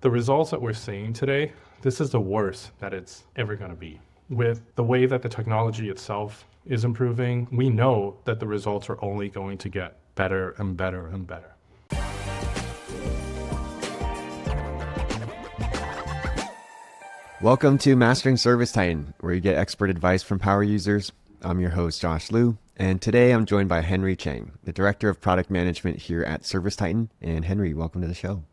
The results that we're seeing today, this is the worst that it's ever going to be. With the way that the technology itself is improving, we know that the results are only going to get better and better and better. Welcome to Mastering ServiceTitan, where you get expert advice from power users. I'm your host, Josh Liu, and today I'm joined by Henry Cheng, the Director of Product Management here at ServiceTitan. And Henry, welcome to the show.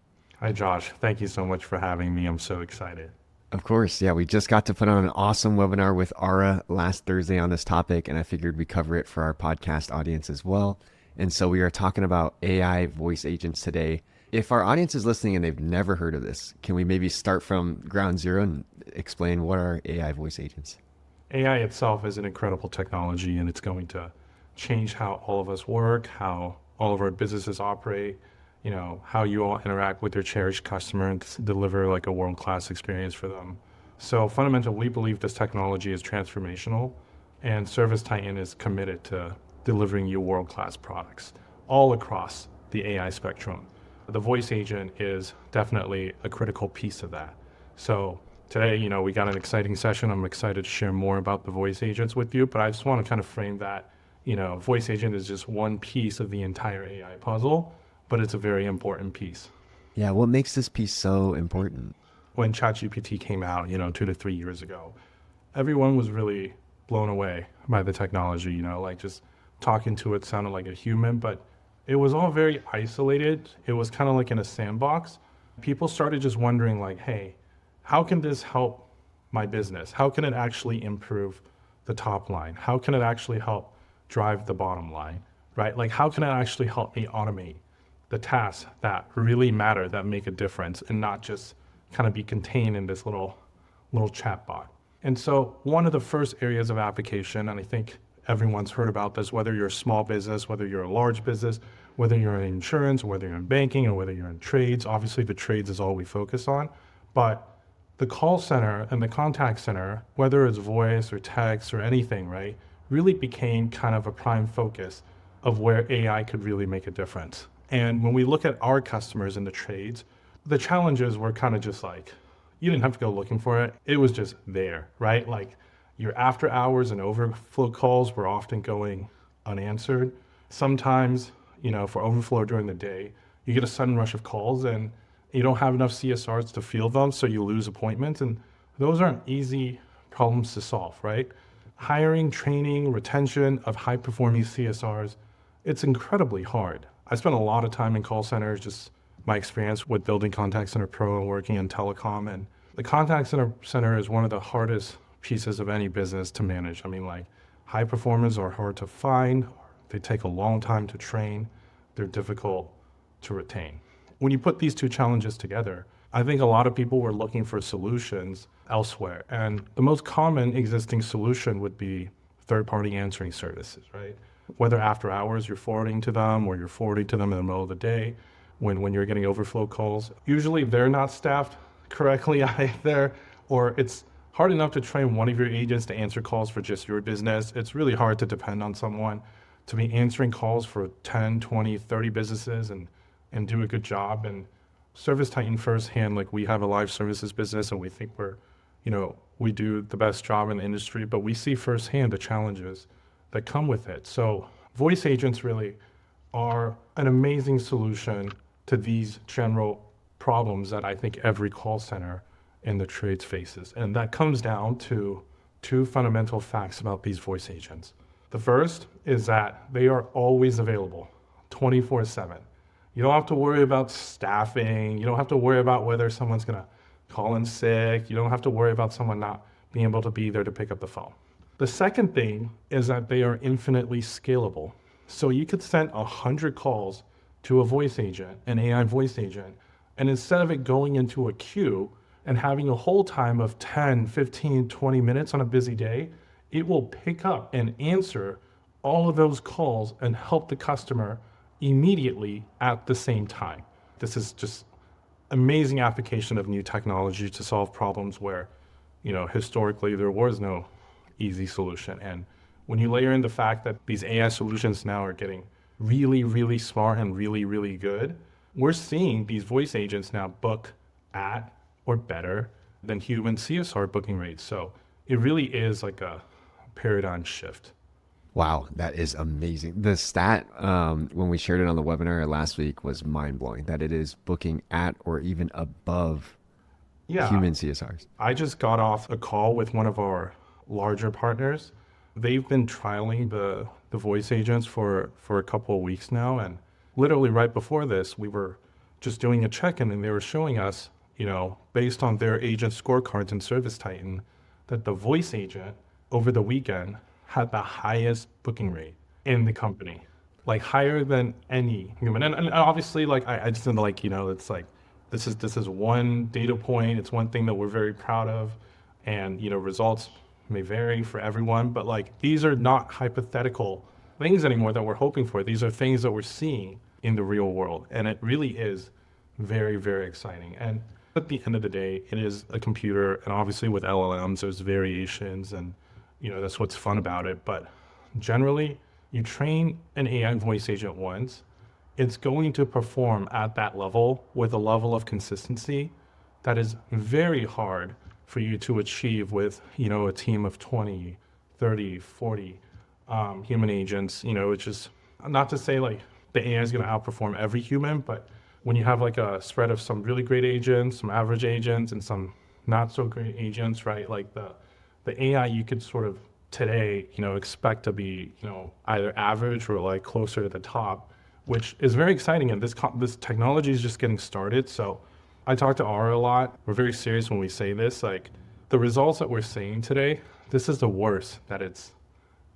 Hi, Josh. Thank you so much for having me. I'm so excited. Of course, yeah, we just got to put on an awesome webinar with Ara last Thursday on this topic, and I figured we'd cover it for our podcast audience as well. And so we are talking about AI voice agents today. If our audience is listening and they've never heard of this, can we maybe start from ground zero and explain what are AI voice agents? AI itself is an incredible technology, and it's going to change how all of us work, how all of our businesses operate, how you all interact with your cherished customer and deliver like a world-class experience for them. So fundamentally, we believe this technology is transformational, and ServiceTitan is committed to delivering you world-class products all across the AI spectrum. The voice agent is definitely a critical piece of that. So today, we got an exciting session. I'm excited to share more about the voice agents with you, but I just want to kind of frame that, voice agent is just one piece of the entire AI puzzle, but it's a very important piece. Yeah, what makes this piece so important? When ChatGPT came out, 2 to 3 years ago, everyone was really blown away by the technology, like just talking to it sounded like a human, but it was all very isolated. It was kind of like in a sandbox. People started just wondering like, hey, how can this help my business? How can it actually improve the top line? How can it actually help drive the bottom line, right? Like how can it actually help me automate the tasks that really matter, that make a difference, and not just kind of be contained in this little chat bot. And so one of the first areas of application, and I think everyone's heard about this, whether you're a small business, whether you're a large business, whether you're in insurance, whether you're in banking, or whether you're in trades, obviously the trades is all we focus on, but the call center and the contact center, whether it's voice or text or anything, right, really became kind of a prime focus of where AI could really make a difference. And when we look at our customers in the trades, the challenges were kind of just like, you didn't have to go looking for it. It was just there, right? Like your after hours and overflow calls were often going unanswered. Sometimes, for overflow during the day, you get a sudden rush of calls and you don't have enough CSRs to field them, so you lose appointments. And those aren't easy problems to solve, right? Hiring, training, retention of high-performing CSRs, it's incredibly hard. I spent a lot of time in call centers, just my experience with building Contact Center Pro and working in telecom. And the Contact Center is one of the hardest pieces of any business to manage. I mean, like high performers are hard to find. They take a long time to train. They're difficult to retain. When you put these two challenges together, I think a lot of people were looking for solutions elsewhere. And the most common existing solution would be third-party answering services, right? Whether after hours you're forwarding to them or you're forwarding to them in the middle of the day when you're getting overflow calls. Usually they're not staffed correctly either, or it's hard enough to train one of your agents to answer calls for just your business. It's really hard to depend on someone to be answering calls for 10, 20, 30 businesses and do a good job. And ServiceTitan firsthand, like we have a live services business and we think we do the best job in the industry, but we see firsthand the challenges that come with it. So voice agents really are an amazing solution to these general problems that I think every call center in the trades faces. And that comes down to two fundamental facts about these voice agents. The first is that they are always available 24/7. You don't have to worry about staffing. You don't have to worry about whether someone's gonna call in sick. You don't have to worry about someone not being able to be there to pick up the phone. The second thing is that they are infinitely scalable. So you could send 100 calls to a voice agent, an AI voice agent, and instead of it going into a queue and having a hold time of 10, 15, 20 minutes on a busy day, it will pick up and answer all of those calls and help the customer immediately at the same time. This is just amazing application of new technology to solve problems where, historically there was no easy solution. And when you layer in the fact that these AI solutions now are getting really, really smart and really, really good, we're seeing these voice agents now book at or better than human CSR booking rates. So it really is like a paradigm shift. Wow, that is amazing. The stat when we shared it on the webinar last week was mind blowing that it is booking at or even above Yeah, human CSRs. I just got off a call with one of our larger partners. They've been trialing the voice agents for a couple of weeks now. And literally right before this, we were just doing a check-in and they were showing us, based on their agent scorecards in ServiceTitan, that the voice agent over the weekend had the highest booking rate in the company, like higher than any human. And obviously, like I just didn't like, it's like this is one data point. It's one thing that we're very proud of, and results may vary for everyone, but like these are not hypothetical things anymore that we're hoping for. These are things that we're seeing in the real world, and it really is very, very exciting. And at the end of the day, it is a computer, and obviously with LLMs, there's variations, and that's what's fun about it. But generally, you train an AI voice agent once, it's going to perform at that level with a level of consistency that is very hard for you to achieve with, a team of 20, 30, 40 human agents. It's just not to say like the AI is going to outperform every human, but when you have like a spread of some really great agents, some average agents, and some not so great agents, right? Like the AI you could sort of today, expect to be, either average or like closer to the top, which is very exciting. And this technology is just getting started. So I talk to Ara a lot. We're very serious when we say this. Like the results that we're seeing today, this is the worst that it's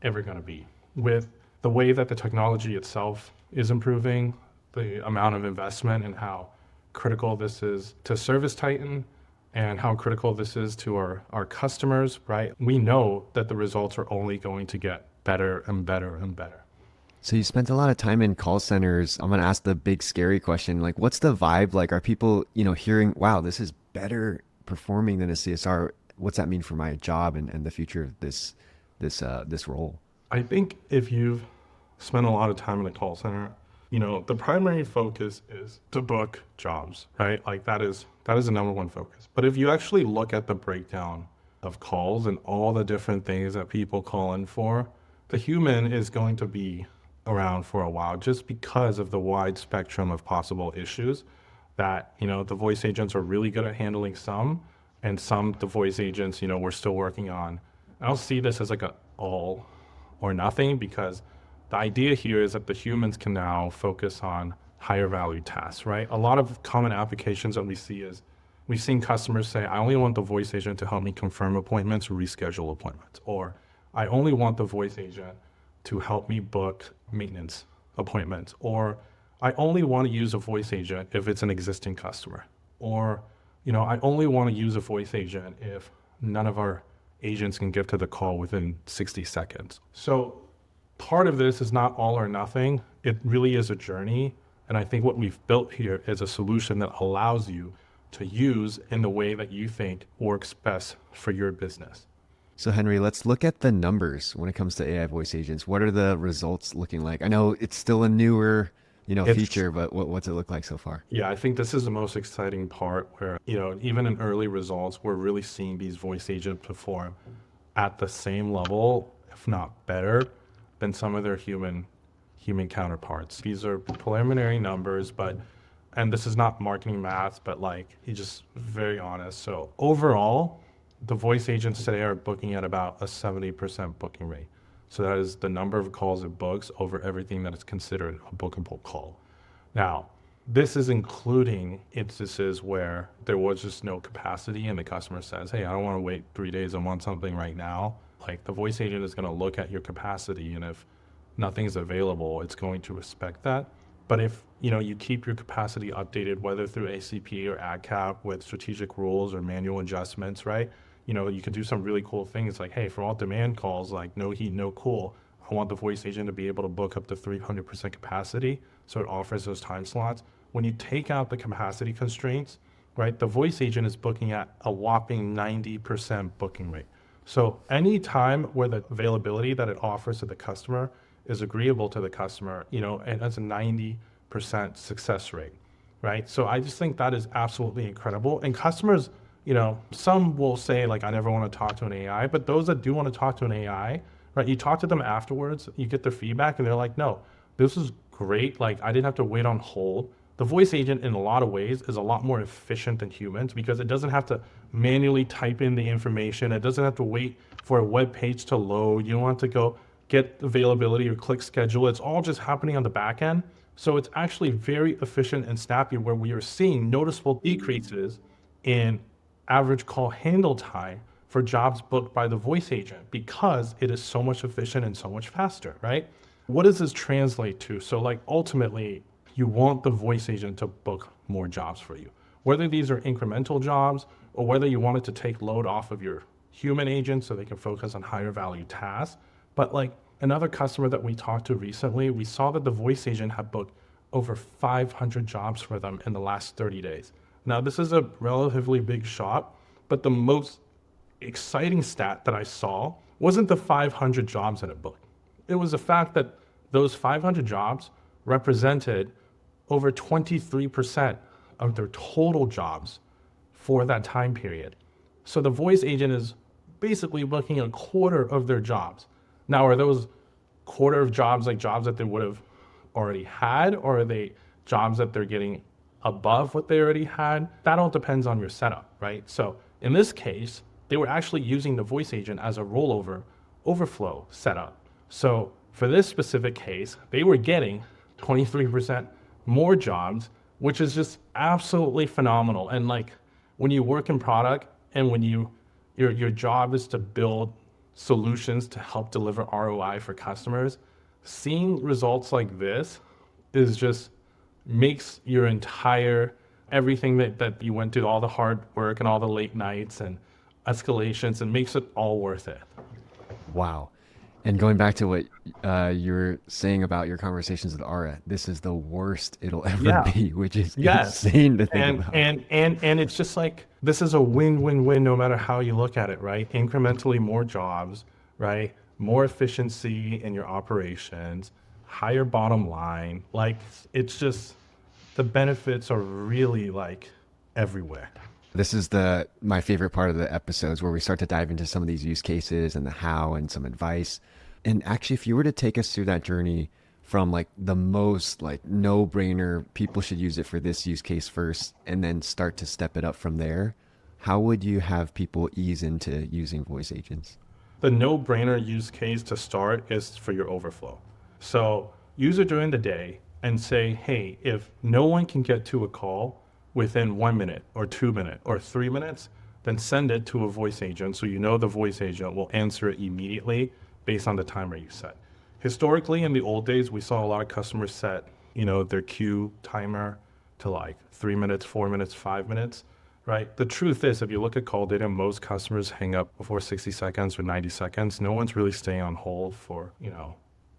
ever going to be. With the way that the technology itself is improving, the amount of investment and how critical this is to ServiceTitan and how critical this is to our customers, right? We know that the results are only going to get better and better and better. So you spent a lot of time in call centers. I'm going to ask the big scary question. Like, what's the vibe? Like, are people, hearing, wow, this is better performing than a CSR? What's that mean for my job and the future of this role? I think if you've spent a lot of time in a call center, the primary focus is to book jobs, right? Like that is the number one focus. But if you actually look at the breakdown of calls and all the different things that people call in for, the human is going to be around for a while just because of the wide spectrum of possible issues that, the voice agents are really good at handling some, and some the voice agents, we're still working on. I don't see this as like a all or nothing, because the idea here is that the humans can now focus on higher value tasks, right? A lot of common applications that we see is we've seen customers say, I only want the voice agent to help me confirm appointments or reschedule appointments, or I only want the voice agent to help me book maintenance appointments, or I only want to use a voice agent if it's an existing customer, or I only want to use a voice agent if none of our agents can get to the call within 60 seconds. So part of this is not all or nothing. It really is a journey. And I think what we've built here is a solution that allows you to use in the way that you think works best for your business. So Henry, let's look at the numbers when it comes to AI voice agents. What are the results looking like? I know it's still a newer, feature, but what's it look like so far? Yeah, I think this is the most exciting part where, even in early results, we're really seeing these voice agents perform at the same level, if not better, than some of their human counterparts. These are preliminary numbers, and this is not marketing math, but like he's just very honest. So overall, the voice agents today are booking at about a 70% booking rate. So that is the number of calls it books over everything that is considered a bookable call. Now, this is including instances where there was just no capacity and the customer says, hey, I don't want to wait 3 days. I want something right now. Like the voice agent is going to look at your capacity, and if nothing's available, it's going to respect that. But if you keep your capacity updated, whether through ACP or AdCap with strategic rules or manual adjustments, right? You can do some really cool things like, hey, for all demand calls, like no heat, no cool, I want the voice agent to be able to book up to 300% capacity. So it offers those time slots. When you take out the capacity constraints, right, the voice agent is booking at a whopping 90% booking rate. So any time where the availability that it offers to the customer is agreeable to the customer, and that's a 90% success rate. right? So I just think that is absolutely incredible. And customers, you know, some will say like, I never want to talk to an AI, but those that do want to talk to an AI, right? You talk to them afterwards, you get their feedback and they're like, no, this is great. Like I didn't have to wait on hold. The voice agent in a lot of ways is a lot more efficient than humans because it doesn't have to manually type in the information. It doesn't have to wait for a web page to load. You don't have to go get availability or click schedule. It's all just happening on the back end. So it's actually very efficient and snappy where we are seeing noticeable decreases in average call handle time for jobs booked by the voice agent because it is so much efficient and so much faster, right? What does this translate to? So like ultimately, you want the voice agent to book more jobs for you. Whether these are incremental jobs or whether you want it to take load off of your human agents so they can focus on higher value tasks. But like another customer that we talked to recently, we saw that the voice agent had booked over 500 jobs for them in the last 30 days. Now, this is a relatively big shot, but the most exciting stat that I saw wasn't the 500 jobs that it booked. It was the fact that those 500 jobs represented over 23% of their total jobs for that time period. So the voice agent is basically booking a quarter of their jobs. Now, are those quarter of jobs like jobs that they would have already had, or are they jobs that they're getting above what they already had? That all depends on your setup, right? So in this case, they were actually using the voice agent as a rollover overflow setup. So for this specific case, they were getting 23% more jobs, which is just absolutely phenomenal. And like when you work in product and when your job is to build solutions to help deliver ROI for customers, seeing results like this is just makes your entire everything that you went through, all the hard work and all the late nights and escalations, and makes it all worth it. Wow. And going back to what you were saying about your conversations with Ara, this is the worst it'll ever Yeah. be, which is Yes. insane to think And about. and it's just like this is a win-win-win no matter how you look at it, right? Incrementally more jobs, right? More efficiency in your operations, higher bottom line. Like it's just the benefits are really like everywhere. This is my favorite part of the episodes where we start to dive into some of these use cases and the how and some advice. And actually, if you were to take us through that journey from like the most like no brainer, people should use it for this use case first, and then start to step it up from there, how would you have people ease into using voice agents? The no-brainer use case to start is for your overflow. So use it during the day and say, hey, if no one can get to a call within 1 minute or 2 minutes or 3 minutes, then send it to a voice agent so you know the voice agent will answer it immediately based on the timer you set. Historically, in the old days, we saw a lot of customers set, their queue timer to like 3 minutes, 4 minutes, 5 minutes, right? The truth is, if you look at call data, most customers hang up before 60 seconds or 90 seconds. No one's really staying on hold for,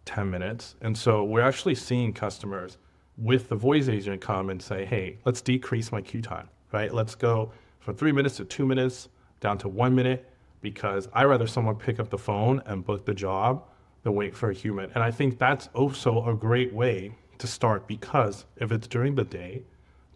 10 minutes. And so we're actually seeing customers with the voice agent come and say, hey, let's decrease my queue time, right? Let's go from 3 minutes to 2 minutes down to 1 minute because I'd rather someone pick up the phone and book the job than wait for a human. And I think that's also a great way to start because if it's during the day,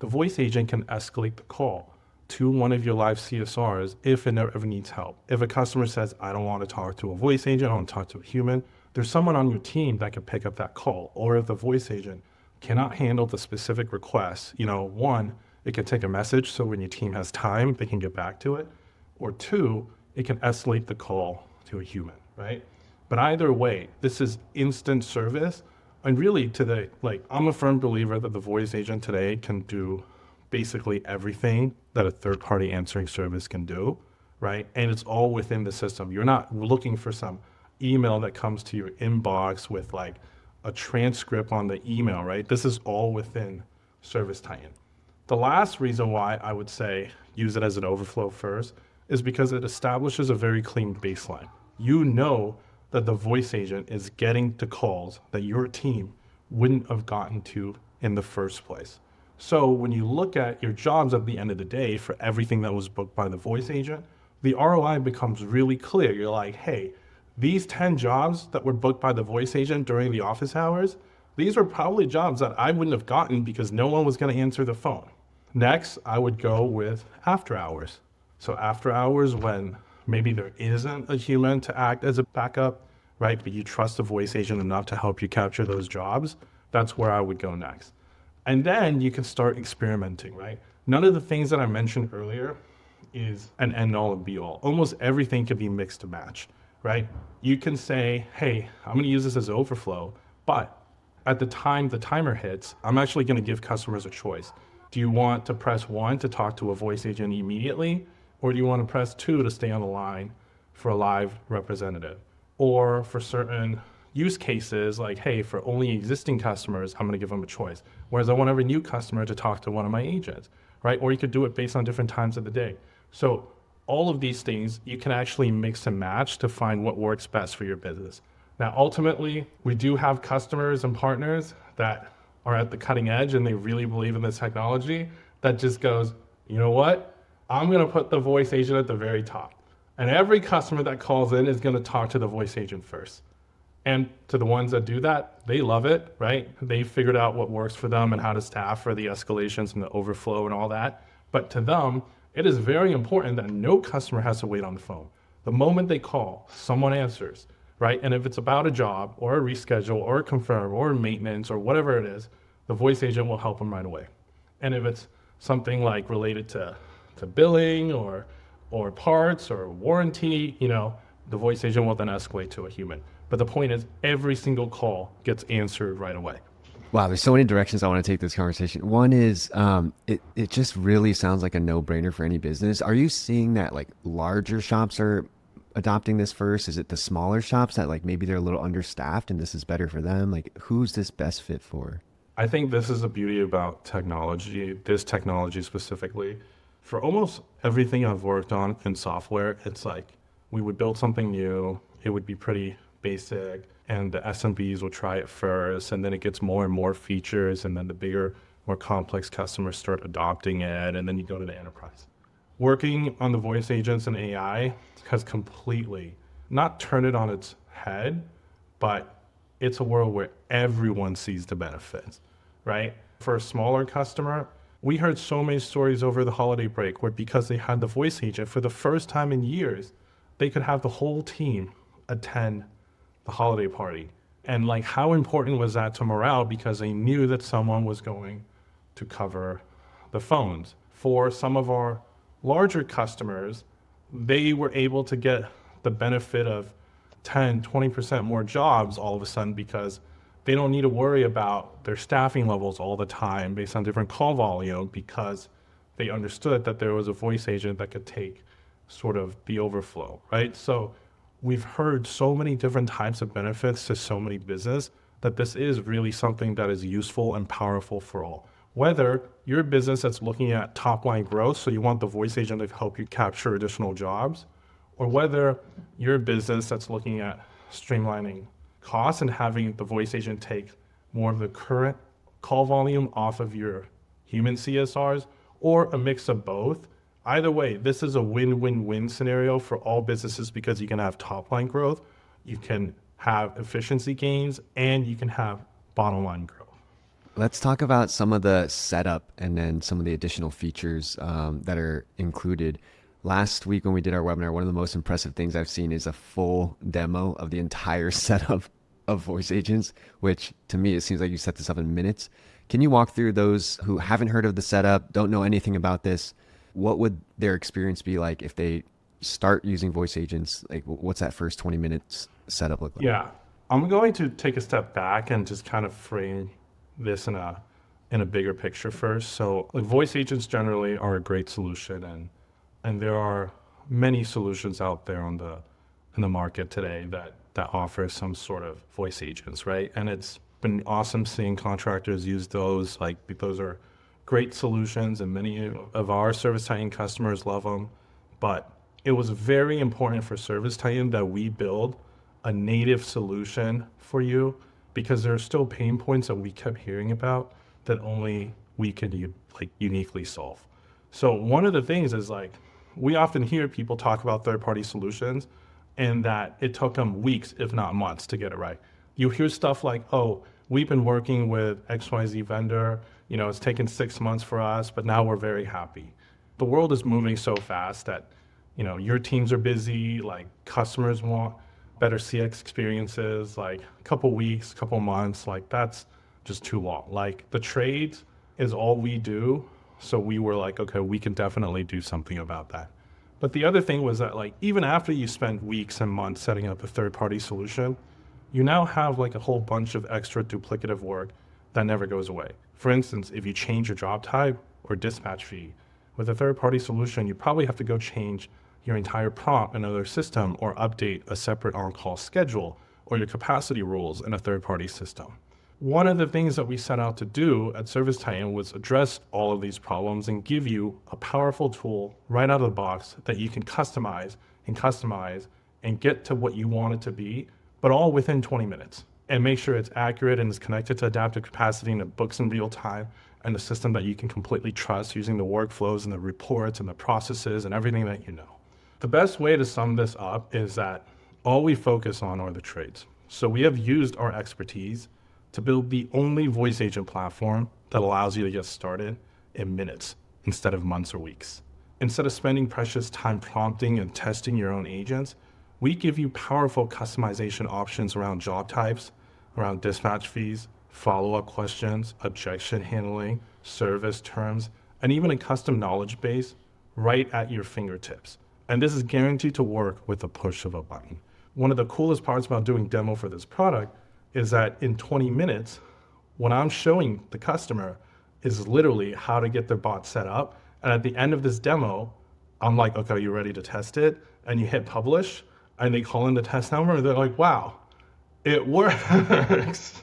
the voice agent can escalate the call to one of your live CSRs if it ever needs help. If a customer says, I don't want to talk to a voice agent, I want to talk to a human, there's someone on your team that can pick up that call. Or if the voice agent cannot handle the specific request, one, it can take a message so when your team has time, they can get back to it. Or two, it can escalate the call to a human, right? But either way, this is instant service. And really I'm a firm believer that the voice agent today can do basically everything that a third-party answering service can do, right? And it's all within the system. You're not looking for some email that comes to your inbox with like a transcript on the email, right? This is all within ServiceTitan. The last reason why I would say use it as an overflow first is because it establishes a very clean baseline. You know that the voice agent is getting to calls that your team wouldn't have gotten to in the first place. So when you look at your jobs at the end of the day for everything that was booked by the voice agent, the ROI becomes really clear. You're like, hey, these 10 jobs that were booked by the voice agent during the office hours, These were probably jobs that I wouldn't have gotten because no one was going to answer the phone. Next, I would go with after hours. So after hours, when maybe there isn't a human to act as a backup, right? But you trust the voice agent enough to help you capture those jobs, that's where I would go next. And then you can start experimenting, right? None of the things that I mentioned earlier is an end all and be all. Almost everything can be mixed to match, right? You can say, hey, I'm going to use this as overflow, but at the time the timer hits, I'm actually going to give customers a choice. Do you want to press 1 to talk to a voice agent immediately? Or do you want to press 2 to stay on the line for a live representative? Or for certain use cases, like, hey, for only existing customers, I'm going to give them a choice. Whereas I want every new customer to talk to one of my agents, right? Or you could do it based on different times of the day. So all of these things, you can actually mix and match to find what works best for your business. Now, ultimately, we do have customers and partners that are at the cutting edge and they really believe in this technology that just goes, you know what? I'm going to put the voice agent at the very top. And every customer that calls in is going to talk to the voice agent first. And to the ones that do that, they love it, right? They figured out what works for them and how to staff for the escalations and the overflow and all that. But to them, it is very important that no customer has to wait on the phone. The moment they call, someone answers, right? And if it's about a job or a reschedule or a confirm or maintenance or whatever it is, the voice agent will help them right away. And if it's something like related to billing or parts or warranty, the voice agent will then escalate to a human. But the point is, every single call gets answered right away. Wow, there's so many directions I want to take this conversation. One is it just really sounds like a no-brainer for any business. Are you seeing that like larger shops are adopting this first? Is it the smaller shops that like maybe they're a little understaffed and this is better for them? Like who's this best fit for? I think this is the beauty about technology, this technology specifically. For almost everything I've worked on in software, it's like we would build something new, it would be pretty basic, and the SMBs will try it first, and then it gets more and more features, and then the bigger, more complex customers start adopting it, and then you go to the enterprise. Working on the voice agents and AI has completely not turned it on its head, but it's a world where everyone sees the benefits, right? For a smaller customer, we heard so many stories over the holiday break where because they had the voice agent for the first time in years, they could have the whole team attend the holiday party. And like, how important was that to morale? Because they knew that someone was going to cover the phones. For some of our larger customers, they were able to get the benefit of 10, 20% more jobs all of a sudden because they don't need to worry about their staffing levels all the time based on different call volume because they understood that there was a voice agent that could take sort of the overflow, right? So we've heard so many different types of benefits to so many business that this is really something that is useful and powerful for all. Whether you're a business that's looking at top line growth, so you want the voice agent to help you capture additional jobs, or whether you're a business that's looking at streamlining costs and having the voice agent take more of the current call volume off of your human CSRs, or a mix of both. Either way, this is a win-win-win scenario for all businesses because you can have top line growth, you can have efficiency gains, and you can have bottom line growth. Let's talk about some of the setup and then some of the additional features that are included. Last week when we did our webinar, one of the most impressive things I've seen is a full demo of the entire setup of voice agents, which to me, it seems like you set this up in minutes. Can you walk through those who haven't heard of the setup, don't know anything about this? What would their experience be like if they start using voice agents? Like what's that first 20 minutes setup look like? Yeah, I'm going to take a step back and just kind of frame this in a bigger picture first. So like, voice agents generally are a great solution, and there are many solutions out there in the market today that offer some sort of voice agents, right? And it's been awesome seeing contractors use those. Like those are great solutions, and many of our ServiceTitan customers love them. But it was very important for ServiceTitan that we build a native solution for you because there are still pain points that we kept hearing about that only we can uniquely solve. So one of the things is like, we often hear people talk about third-party solutions and that it took them weeks, if not months, to get it right. You hear stuff like, oh, we've been working with XYZ vendor, it's taken 6 months for us, but now we're very happy. The world is moving so fast that, your teams are busy, like customers want better CX experiences, like a couple weeks, couple months, like that's just too long. Like the trades is all we do. So we were like, okay, we can definitely do something about that. But the other thing was that like, even after you spend weeks and months setting up a third-party solution, you now have like a whole bunch of extra duplicative work that never goes away. For instance, if you change your job type or dispatch fee, with a third-party solution, you probably have to go change your entire prompt in another system or update a separate on-call schedule or your capacity rules in a third-party system. One of the things that we set out to do at ServiceTitan was address all of these problems and give you a powerful tool right out of the box that you can customize and get to what you want it to be, but all within 20 minutes. And make sure it's accurate and is connected to adaptive capacity and it books in real time and a system that you can completely trust using the workflows and the reports and the processes and everything that you know. The best way to sum this up is that all we focus on are the trades. So we have used our expertise to build the only voice agent platform that allows you to get started in minutes instead of months or weeks. Instead of spending precious time prompting and testing your own agents, we give you powerful customization options around job types, around dispatch fees, follow-up questions, objection handling, service terms, and even a custom knowledge base right at your fingertips. And this is guaranteed to work with the push of a button. One of the coolest parts about doing demo for this product is that in 20 minutes, what I'm showing the customer is literally how to get their bot set up. And at the end of this demo, I'm like, okay, you ready to test it? And you hit publish, and they call in the test number, and they're like, wow, it works.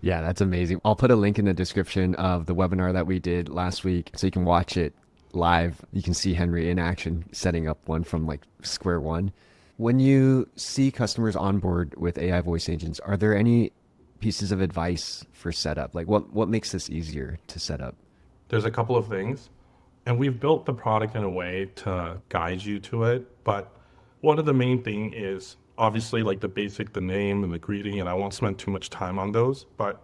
Yeah, that's amazing. I'll put a link in the description of the webinar that we did last week so you can watch it live. You can see Henry in action setting up one from like square one. When you see customers on board with AI voice agents, are there any pieces of advice for setup? Like what makes this easier to set up? There's a couple of things, and we've built the product in a way to guide you to it. But one of the main thing is obviously like the name and the greeting, and I won't spend too much time on those, but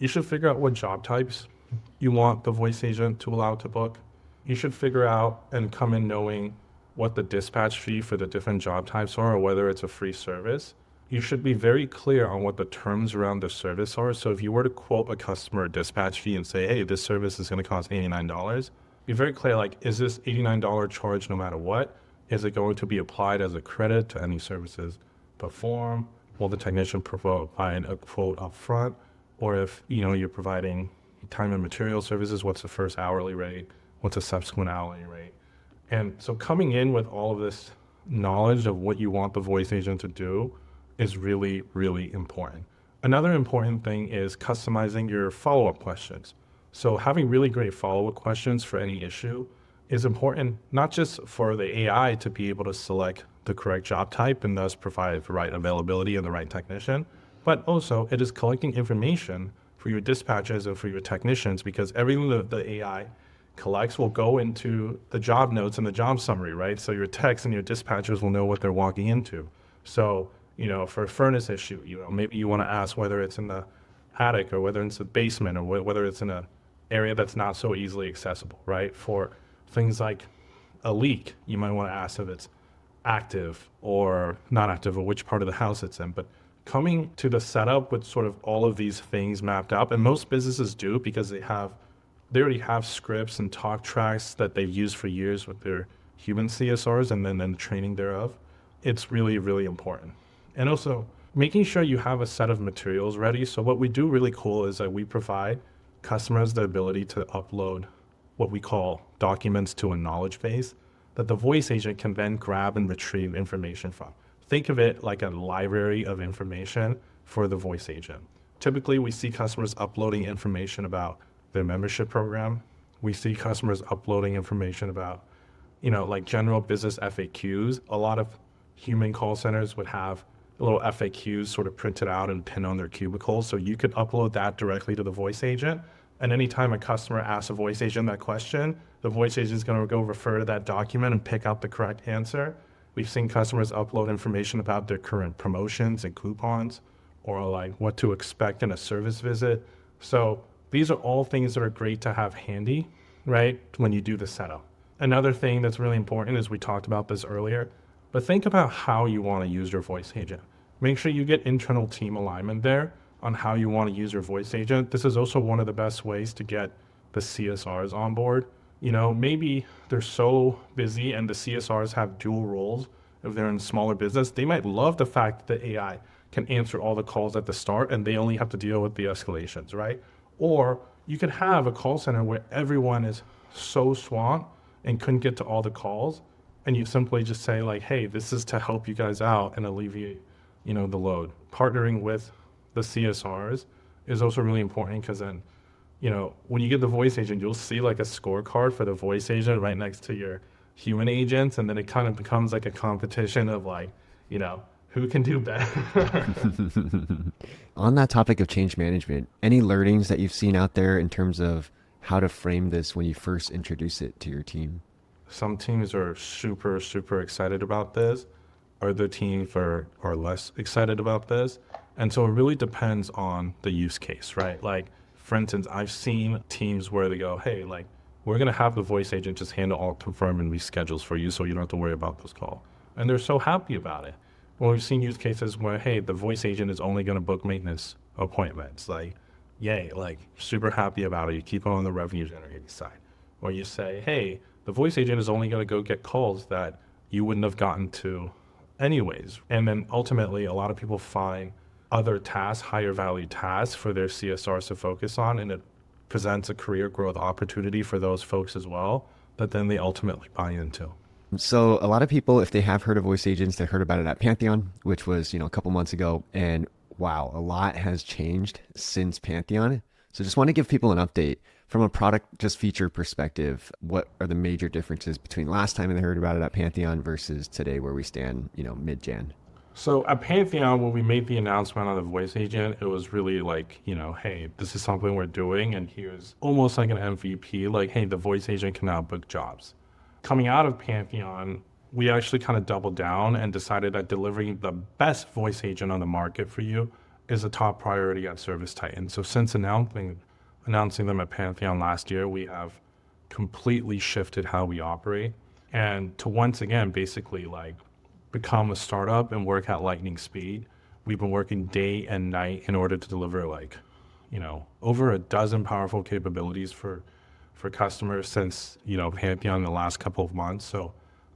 you should figure out what job types you want the voice agent to allow to book. You should figure out and come in knowing what the dispatch fee for the different job types are or whether it's a free service. You should be very clear on what the terms around the service are. So if you were to quote a customer a dispatch fee and say, hey, this service is going to cost $89, be very clear, like, is this $89 charge no matter what? Is it going to be applied as a credit to any services performed? Will the technician provide a quote up front? Or if you're providing time and material services, what's the first hourly rate? What's a subsequent hourly rate? And so coming in with all of this knowledge of what you want the voice agent to do is really, really important. Another important thing is customizing your follow-up questions. So having really great follow-up questions for any issue is important, not just for the AI to be able to select the correct job type and thus provide the right availability and the right technician, but also it is collecting information for your dispatchers and for your technicians, because everything that the AI collects will go into the job notes and the job summary, right? So your techs and your dispatchers will know what they're walking into. So, for a furnace issue, maybe you want to ask whether it's in the attic or whether it's a basement or whether it's in an area that's not so easily accessible, right? For things like a leak, you might want to ask if it's active or not active or which part of the house it's in. But coming to the setup with sort of all of these things mapped out, and most businesses do because they already have scripts and talk tracks that they've used for years with their human CSRs and then the training thereof. It's really, really important. And also making sure you have a set of materials ready. So what we do really cool is that we provide customers the ability to upload what we call documents to a knowledge base that the voice agent can then grab and retrieve information from. Think of it like a library of information for the voice agent. Typically, we see customers uploading information about their membership program. We see customers uploading information about, like general business FAQs. A lot of human call centers would have little FAQs sort of printed out and pinned on their cubicles. So you could upload that directly to the voice agent. And anytime a customer asks a voice agent that question, the voice agent is going to go refer to that document and pick out the correct answer. We've seen customers upload information about their current promotions and coupons, or like what to expect in a service visit. So these are all things that are great to have handy, right, when you do the setup. Another thing that's really important is we talked about this earlier, but think about how you want to use your voice agent. Make sure you get internal team alignment there on how you want to use your voice agent. This is also one of the best ways to get the CSRs on board. You know, maybe they're so busy and the CSRs have dual roles. If they're in smaller business, they might love the fact that AI can answer all the calls at the start and they only have to deal with the escalations, right? Or you could have a call center where everyone is so swamped and couldn't get to all the calls, and you simply just say like, hey, this is to help you guys out and alleviate, you know, the load. Partnering with the CSRs is also really important, because then, you know, when you get the voice agent, you'll see like a scorecard for the voice agent right next to your human agents, and then it kind of becomes like a competition of like, you know, who can do better. On that topic of change management, any learnings that you've seen out there in terms of how to frame this when you first introduce it to your team? Some teams are super, super excited about this. Other teams are less excited about this. And so it really depends on the use case, right? Like, for instance, I've seen teams where they go, hey, like, we're going to have the voice agent just handle all confirm and reschedules for you so you don't have to worry about those calls. And they're so happy about it. Well, we've seen use cases where, hey, the voice agent is only going to book maintenance appointments. Like, yay, like, super happy about it. You keep on the revenue generating side. Or you say, hey, the voice agent is only going to go get calls that you wouldn't have gotten to anyways. And then ultimately, a lot of people find other tasks, higher value tasks for their CSRs to focus on, and it presents a career growth opportunity for those folks as well that then they ultimately buy into. So a lot of people, if they have heard of voice agents, they heard about it at Pantheon, which was, you know, a couple months ago. And wow, a lot has changed since Pantheon. So just want to give people an update from a product, just feature perspective. What are the major differences between last time they heard about it at Pantheon versus today where we stand, you know, mid-Jan? So at Pantheon, when we made the announcement on the voice agent, it was really like, you know, hey, this is something we're doing, and here's almost like an MVP, like, hey, the voice agent can now book jobs. Coming out of Pantheon, we actually kind of doubled down and decided that delivering the best voice agent on the market for you is a top priority at ServiceTitan. So since announcing them at Pantheon last year, we have completely shifted how we operate, and to once again basically like become a startup and work at lightning speed. We've been working day and night in order to deliver like, you know, over a dozen powerful capabilities for customers since, you know, Pantheon in the last couple of months. So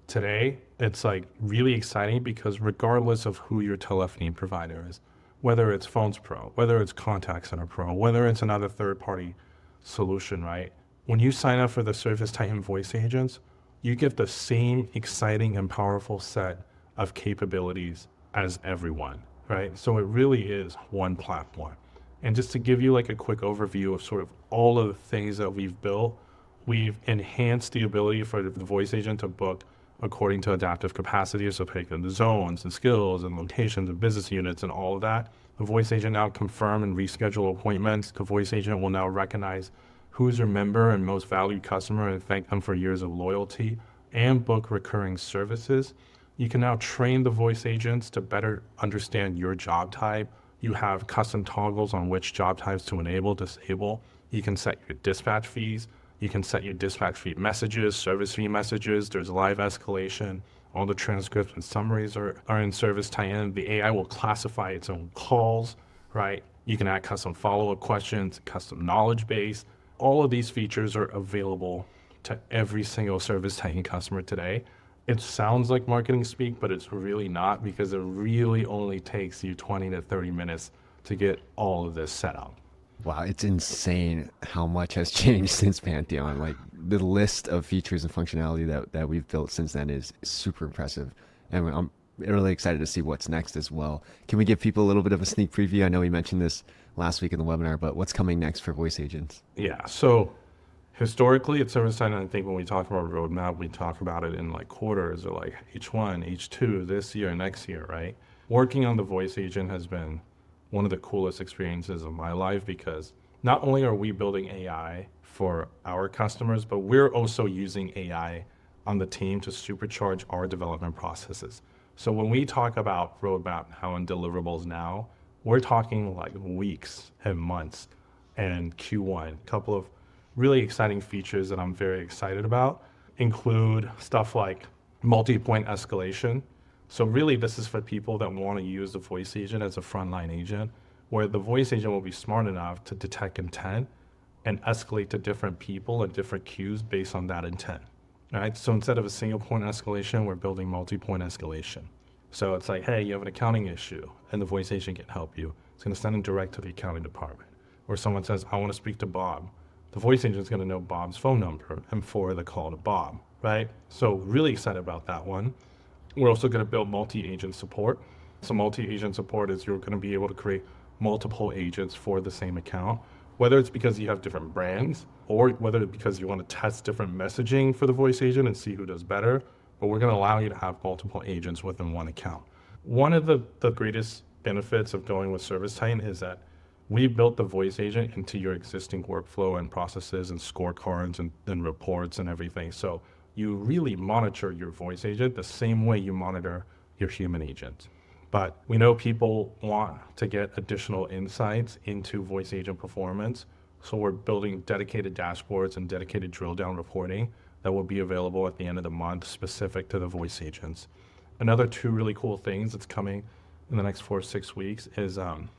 today it's like really exciting because regardless of who your telephony provider is, whether it's Phones Pro, whether it's Contact Center Pro, whether it's another third-party solution, right? When you sign up for the ServiceTitan voice agents, you get the same exciting and powerful set of capabilities as everyone, right? So it really is one platform. And just to give you like a quick overview of sort of all of the things that we've built, we've enhanced the ability for the voice agent to book according to adaptive capacity, so picking the zones and skills and locations and business units and all of that. The voice agent now confirm and reschedule appointments. The voice agent will now recognize who's your member and most valued customer and thank them for years of loyalty and book recurring services. You can now train the voice agents to better understand your job type. You have custom toggles on which job types to enable, disable. You can set your dispatch fees. You can set your dispatch fee messages, service fee messages. There's live escalation. All the transcripts and summaries are in ServiceTitan. The AI will classify its own calls, right? You can add custom follow-up questions, custom knowledge base. All of these features are available to every single ServiceTitan customer today. It sounds like marketing speak, but it's really not, because it really only takes you 20 to 30 minutes to get all of this set up. Wow, it's insane how much has changed since Pantheon. Like the list of features and functionality that we've built since then is super impressive. And I'm really excited to see what's next as well. Can we give people a little bit of a sneak preview? I know we mentioned this last week in the webinar, but what's coming next for voice agents? Yeah, so historically at ServiceTitan, I think when we talk about roadmap, we talk about it in like quarters or like H1, H2, this year, next year, right? Working on the voice agent has been one of the coolest experiences of my life, because not only are we building AI for our customers, but we're also using AI on the team to supercharge our development processes. So when we talk about roadmap now and deliverables now, we're talking like weeks and months and Q1. A couple of really exciting features that I'm very excited about include stuff like multi-point escalation. So really this is for people that want to use the voice agent as a frontline agent, where the voice agent will be smart enough to detect intent and escalate to different people and different queues based on that intent. All right. So instead of a single point escalation, we're building multi-point escalation. So it's like, hey, you have an accounting issue and the voice agent can help you. It's going to send it direct to the accounting department. Or someone says, I want to speak to Bob. The voice agent is going to know Bob's phone number and forward the call to Bob, right? So really excited about that one. We're also going to build multi-agent support. So multi-agent support is you're going to be able to create multiple agents for the same account, whether it's because you have different brands or whether it's because you want to test different messaging for the voice agent and see who does better. But we're going to allow you to have multiple agents within one account. One of the greatest benefits of going with ServiceTitan is that we built the voice agent into your existing workflow and processes and scorecards and reports and everything. So you really monitor your voice agent the same way you monitor your human agent. But we know people want to get additional insights into voice agent performance. So we're building dedicated dashboards and dedicated drill down reporting that will be available at the end of the month specific to the voice agents. Another two really cool things that's coming in the next 4 or 6 weeks is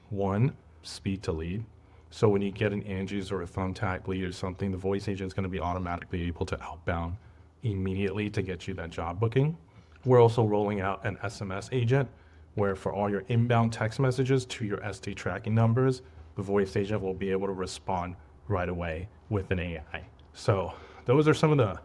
one, speed to lead. So when you get an Angie's or a Thumbtack lead or something, the voice agent is going to be automatically able to outbound immediately to get you that job booking. We're also rolling out an SMS agent where for all your inbound text messages to your SD tracking numbers, the voice agent will be able to respond right away with an AI. So those are some of the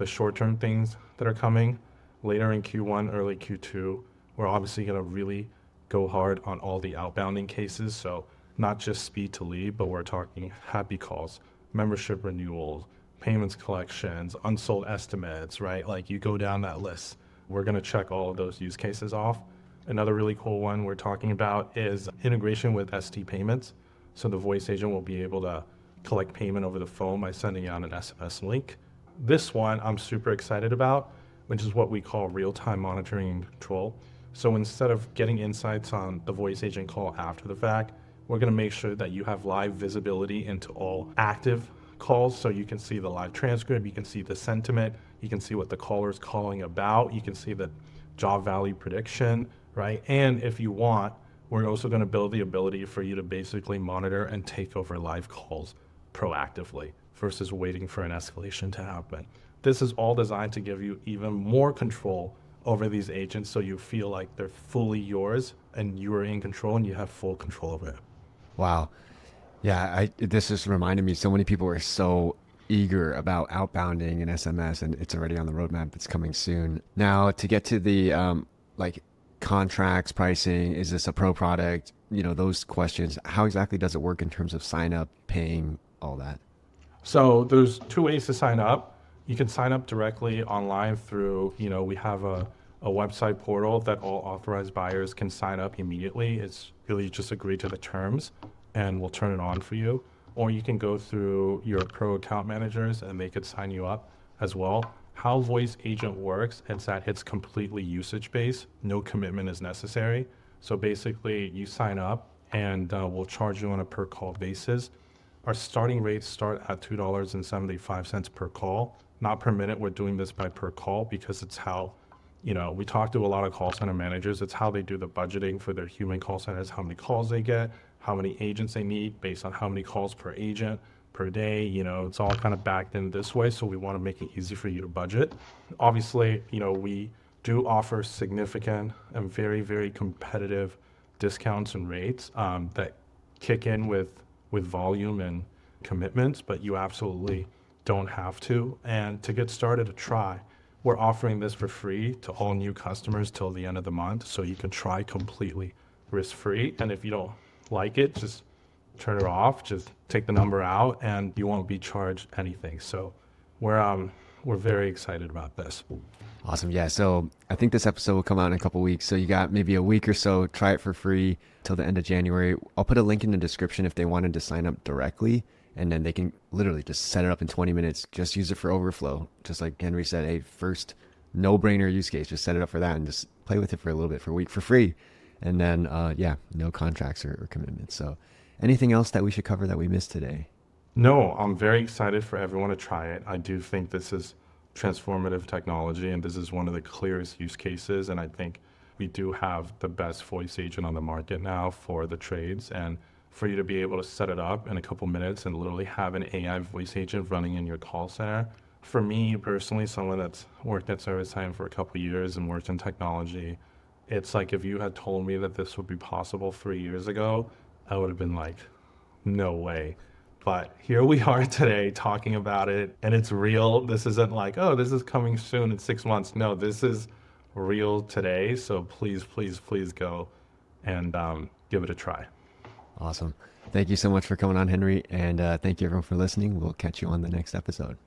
short-term things that are coming later in Q1, early Q2. We're obviously going to really go hard on all the outbounding cases. So not just speed to lead, but we're talking happy calls, membership renewals, payments collections, unsold estimates, right? Like you go down that list. We're going to check all of those use cases off. Another really cool one we're talking about is integration with ST payments. So the voice agent will be able to collect payment over the phone by sending out an SMS link. This one I'm super excited about, which is what we call real-time monitoring and control. So instead of getting insights on the voice agent call after the fact, we're going to make sure that you have live visibility into all active calls. So you can see the live transcript, you can see the sentiment, you can see what the caller is calling about, you can see the job value prediction, right? And if you want, we're also going to build the ability for you to basically monitor and take over live calls proactively versus waiting for an escalation to happen. This is all designed to give you even more control over these agents so you feel like they're fully yours and you are in control and you have full control over it. Wow. Yeah, this just reminded me, so many people are so eager about outbounding and SMS, and it's already on the roadmap. It's coming soon. Now, to get to the like contracts, pricing, is this a pro product? You know, those questions. How exactly does it work in terms of sign up, paying, all that? So there's two ways to sign up. You can sign up directly online through, we have a website portal that all authorized buyers can sign up immediately. It's really just agree to the terms and we'll turn it on for you. Or you can go through your pro account managers and they could sign you up as well. How voice agent works is that it's completely usage based. No commitment is necessary. So basically you sign up and we'll charge you on a per call basis. Our starting rates start at $2.75 per call. Not per minute, we're doing this by per call because it's how, we talk to a lot of call center managers. It's how they do the budgeting for their human call centers, how many calls they get, how many agents they need based on how many calls per agent per day. It's all kind of backed in this way. So we want to make it easy for you to budget. Obviously, we do offer significant and very, very competitive discounts and rates that kick in with volume and commitments, but you absolutely don't have to. And to get started, to try, we're offering this for free to all new customers till the end of the month. So you can try completely risk-free. And if you don't like it, just turn it off, just take the number out and you won't be charged anything. So we're very excited about this. Awesome. Yeah. So I think this episode will come out in a couple weeks. So you got maybe a week or so, try it for free till the end of January. I'll put a link in the description if they wanted to sign up directly, and then they can literally just set it up in 20 minutes. Just use it for overflow. Just like Henry said, hey, first no brainer use case, just set it up for that and just play with it for a little bit for a week for free. And then, yeah, no contracts or commitments. So anything else that we should cover that we missed today? No, I'm very excited for everyone to try it. I do think this is transformative technology, and this is one of the clearest use cases. And I think we do have the best voice agent on the market now for the trades. And for you to be able to set it up in a couple minutes and literally have an AI voice agent running in your call center. For me personally, someone that's worked at ServiceTitan for a couple years and worked in technology, it's like if you had told me that this would be possible 3 years ago, I would have been like, no way. But here we are today talking about it, and it's real. This isn't like, oh, this is coming soon in 6 months. No, this is real today. So please, please, please go and give it a try. Awesome. Thank you so much for coming on, Henry. And thank you everyone for listening. We'll catch you on the next episode.